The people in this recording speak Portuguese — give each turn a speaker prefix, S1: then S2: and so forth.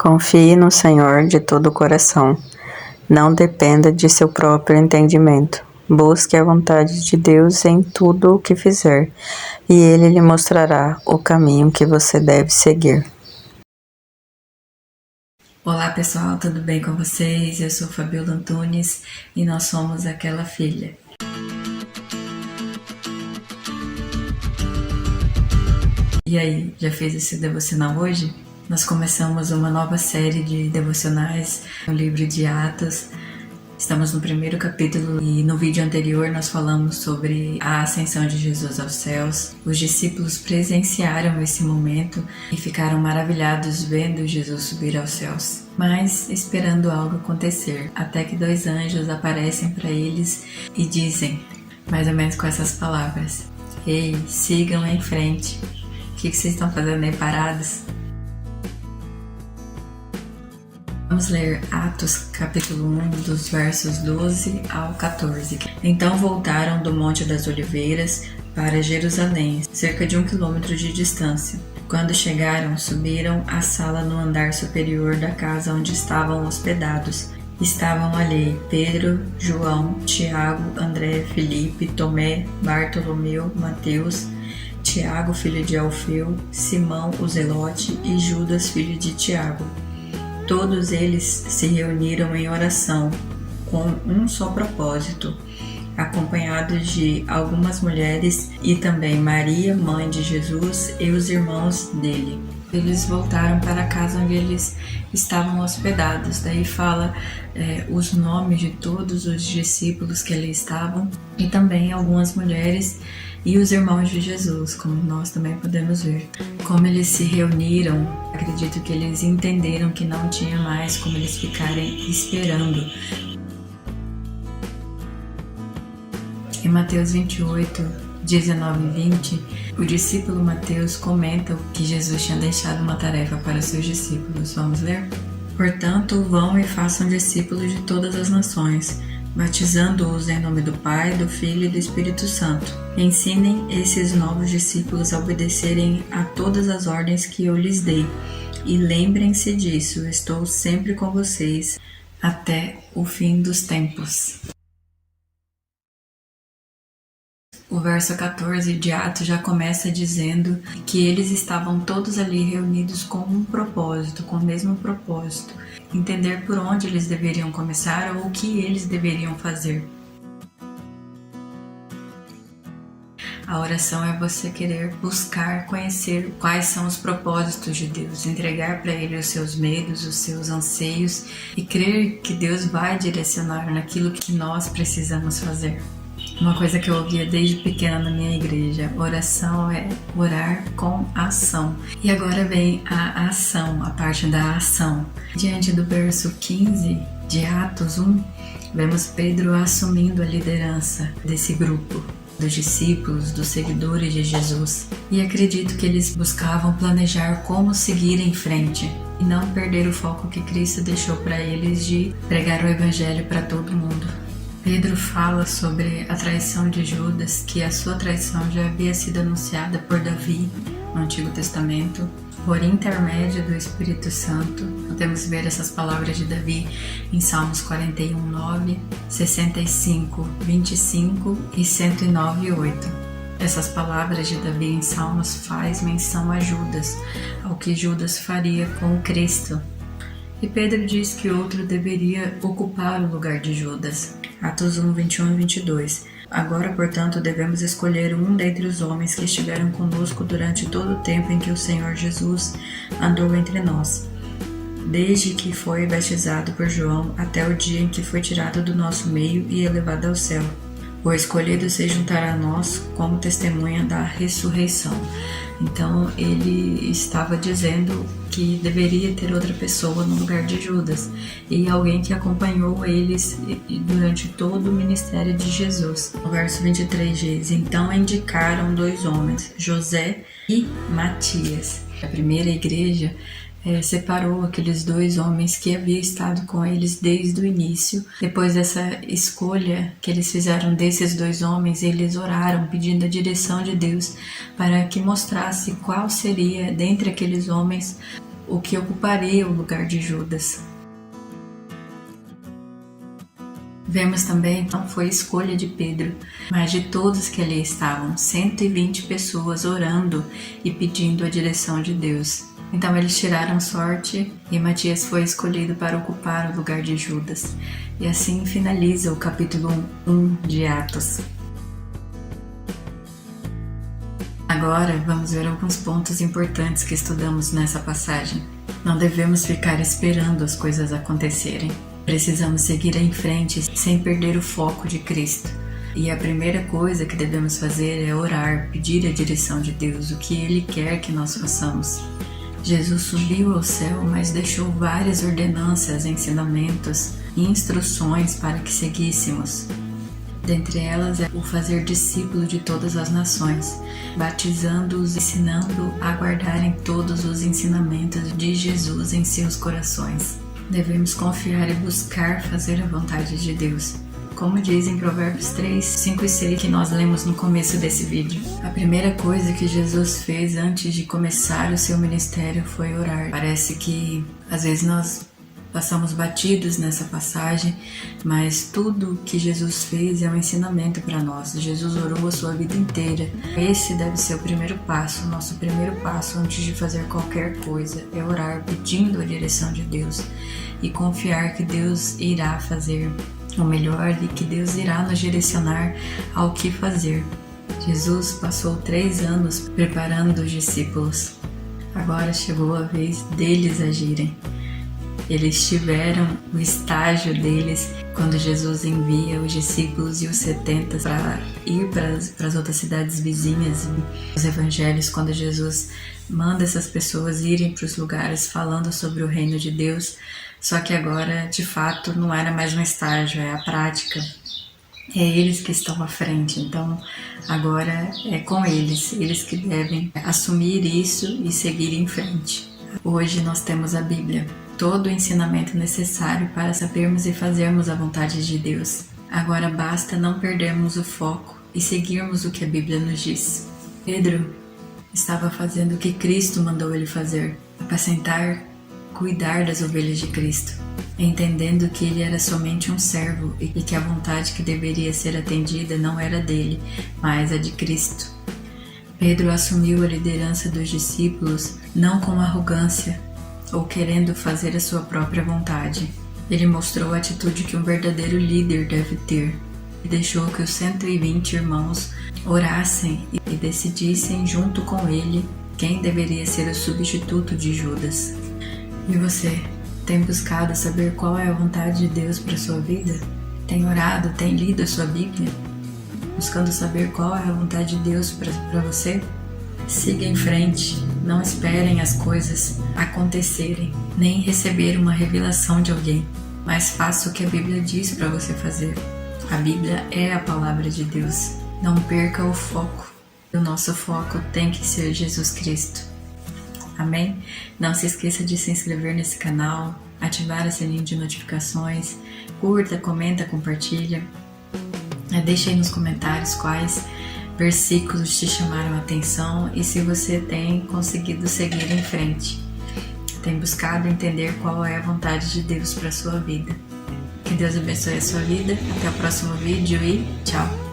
S1: Confie no Senhor de todo o coração. Não dependa de seu próprio entendimento. Busque a vontade de Deus em tudo o que fizer, e Ele lhe mostrará o caminho que você deve seguir.
S2: Olá pessoal, tudo bem com vocês? Eu sou Fabiola Antunes e nós somos Aquela Filha. E aí, já fez esse devocional hoje? Nós começamos uma nova série de devocionais no livro de Atos. Estamos no primeiro capítulo e no vídeo anterior nós falamos sobre a ascensão de Jesus aos céus. Os discípulos presenciaram esse momento e ficaram maravilhados vendo Jesus subir aos céus, mas esperando algo acontecer, até que dois anjos aparecem para eles e dizem, mais ou menos com essas palavras: "Ei, sigam em frente. O que vocês estão fazendo aí parados?" Vamos ler Atos capítulo 1, dos versos 12 ao 14. Então voltaram do Monte das Oliveiras para Jerusalém, cerca de 1 quilômetro de distância. Quando chegaram, subiram à sala no andar superior da casa onde estavam hospedados. Estavam ali Pedro, João, Tiago, André, Filipe, Tomé, Bartolomeu, Mateus, Tiago, filho de Alfeu, Simão, o Zelote e Judas, filho de Tiago. Todos eles se reuniram em oração, com um só propósito, acompanhados de algumas mulheres e também Maria, mãe de Jesus, e os irmãos dele. Eles voltaram para a casa onde eles estavam hospedados. Daí fala os nomes de todos os discípulos que ali estavam e também algumas mulheres e os irmãos de Jesus, como nós também podemos ver. Como eles se reuniram, acredito que eles entenderam que não tinha mais como eles ficarem esperando. Em Mateus 28, 19 e 20, o discípulo Mateus comenta que Jesus tinha deixado uma tarefa para seus discípulos. Vamos ler? Portanto, vão e façam discípulos de todas as nações, batizando-os em nome do Pai, do Filho e do Espírito Santo. Ensinem esses novos discípulos a obedecerem a todas as ordens que eu lhes dei. E lembrem-se disso, estou sempre com vocês até o fim dos tempos. O verso 14 de Atos já começa dizendo que eles estavam todos ali reunidos com um propósito, com o mesmo propósito, entender por onde eles deveriam começar ou o que eles deveriam fazer. A oração é você querer buscar conhecer quais são os propósitos de Deus, entregar para Ele os seus medos, os seus anseios e crer que Deus vai direcionar naquilo que nós precisamos fazer. Uma coisa que eu ouvia desde pequena na minha igreja: oração é orar com ação. E agora vem a ação, a parte da ação. Diante do verso 15 de Atos 1, vemos Pedro assumindo a liderança desse grupo, dos discípulos, dos seguidores de Jesus. E acredito que eles buscavam planejar como seguir em frente e não perder o foco que Cristo deixou para eles de pregar o evangelho para todo mundo. Pedro fala sobre a traição de Judas, que a sua traição já havia sido anunciada por Davi no Antigo Testamento, por intermédio do Espírito Santo. Podemos ver essas palavras de Davi em Salmos 41:9, 65:25 e 109:8. Essas palavras de Davi em Salmos faz menção a Judas, ao que Judas faria com Cristo. E Pedro diz que outro deveria ocupar o lugar de Judas. Atos 1, 21 e 22. Agora, portanto, devemos escolher um dentre os homens que estiveram conosco durante todo o tempo em que o Senhor Jesus andou entre nós, desde que foi batizado por João até o dia em que foi tirado do nosso meio e elevado ao céu. O escolhido se juntará a nós como testemunha da ressurreição. Então ele estava dizendo que deveria ter outra pessoa no lugar de Judas e alguém que acompanhou eles durante todo o ministério de Jesus. O verso 23 diz: então indicaram dois homens, José e Matias. A primeira igreja separou aqueles dois homens que havia estado com eles desde o início. Depois dessa escolha que eles fizeram desses dois homens, eles oraram pedindo a direção de Deus para que mostrasse qual seria, dentre aqueles homens, o que ocuparia o lugar de Judas. Vemos também que não foi escolha de Pedro, mas de todos que ali estavam, 120 pessoas orando e pedindo a direção de Deus. Então eles tiraram sorte e Matias foi escolhido para ocupar o lugar de Judas. E assim finaliza o capítulo 1 de Atos. Agora vamos ver alguns pontos importantes que estudamos nessa passagem. Não devemos ficar esperando as coisas acontecerem. Precisamos seguir em frente sem perder o foco de Cristo. E a primeira coisa que devemos fazer é orar, pedir a direção de Deus, o que Ele quer que nós façamos. Jesus subiu ao céu, mas deixou várias ordenanças, ensinamentos e instruções para que seguíssemos. Dentre elas é o fazer discípulo de todas as nações, batizando-os e ensinando a guardarem todos os ensinamentos de Jesus em seus corações. Devemos confiar e buscar fazer a vontade de Deus. Como diz em Provérbios 3, 5 e 6, que nós lemos no começo desse vídeo. A primeira coisa que Jesus fez antes de começar o seu ministério foi orar. Parece que às vezes nós passamos batidos nessa passagem, mas tudo que Jesus fez é um ensinamento para nós. Jesus orou a sua vida inteira. Esse deve ser o primeiro passo, o nosso primeiro passo antes de fazer qualquer coisa, é orar pedindo a direção de Deus e confiar que Deus irá fazer o melhor e que Deus irá nos direcionar ao que fazer. Jesus passou 3 anos preparando os discípulos. Agora chegou a vez deles agirem. Eles tiveram o estágio deles quando Jesus envia os discípulos e os 70 para ir para as outras cidades vizinhas. Os evangelhos, quando Jesus manda essas pessoas irem para os lugares falando sobre o reino de Deus, só que agora, de fato, não era mais um estágio, é a prática. É eles que estão à frente, então agora é com eles que devem assumir isso e seguir em frente. Hoje nós temos a Bíblia, todo o ensinamento necessário para sabermos e fazermos a vontade de Deus. Agora basta não perdermos o foco e seguirmos o que a Bíblia nos diz. Pedro estava fazendo o que Cristo mandou ele fazer, apacentar, cuidar das ovelhas de Cristo, entendendo que ele era somente um servo e que a vontade que deveria ser atendida não era dele, mas a de Cristo. Pedro assumiu a liderança dos discípulos não com arrogância ou querendo fazer a sua própria vontade. Ele mostrou a atitude que um verdadeiro líder deve ter e deixou que os 120 irmãos orassem e decidissem junto com ele quem deveria ser o substituto de Judas. E você, tem buscado saber qual é a vontade de Deus para a sua vida? Tem orado, tem lido a sua Bíblia? Buscando saber qual é a vontade de Deus para você? Siga em frente, não esperem as coisas acontecerem, nem receber uma revelação de alguém, mas faça o que a Bíblia diz para você fazer. A Bíblia é a palavra de Deus. Não perca o foco. O nosso foco tem que ser Jesus Cristo. Amém? Não se esqueça de se inscrever nesse canal, ativar o sininho de notificações, curta, comenta, compartilha. Deixe aí nos comentários quais versículos te chamaram a atenção e se você tem conseguido seguir em frente. Tem buscado entender qual é a vontade de Deus para a sua vida. Que Deus abençoe a sua vida. Até o próximo vídeo e tchau!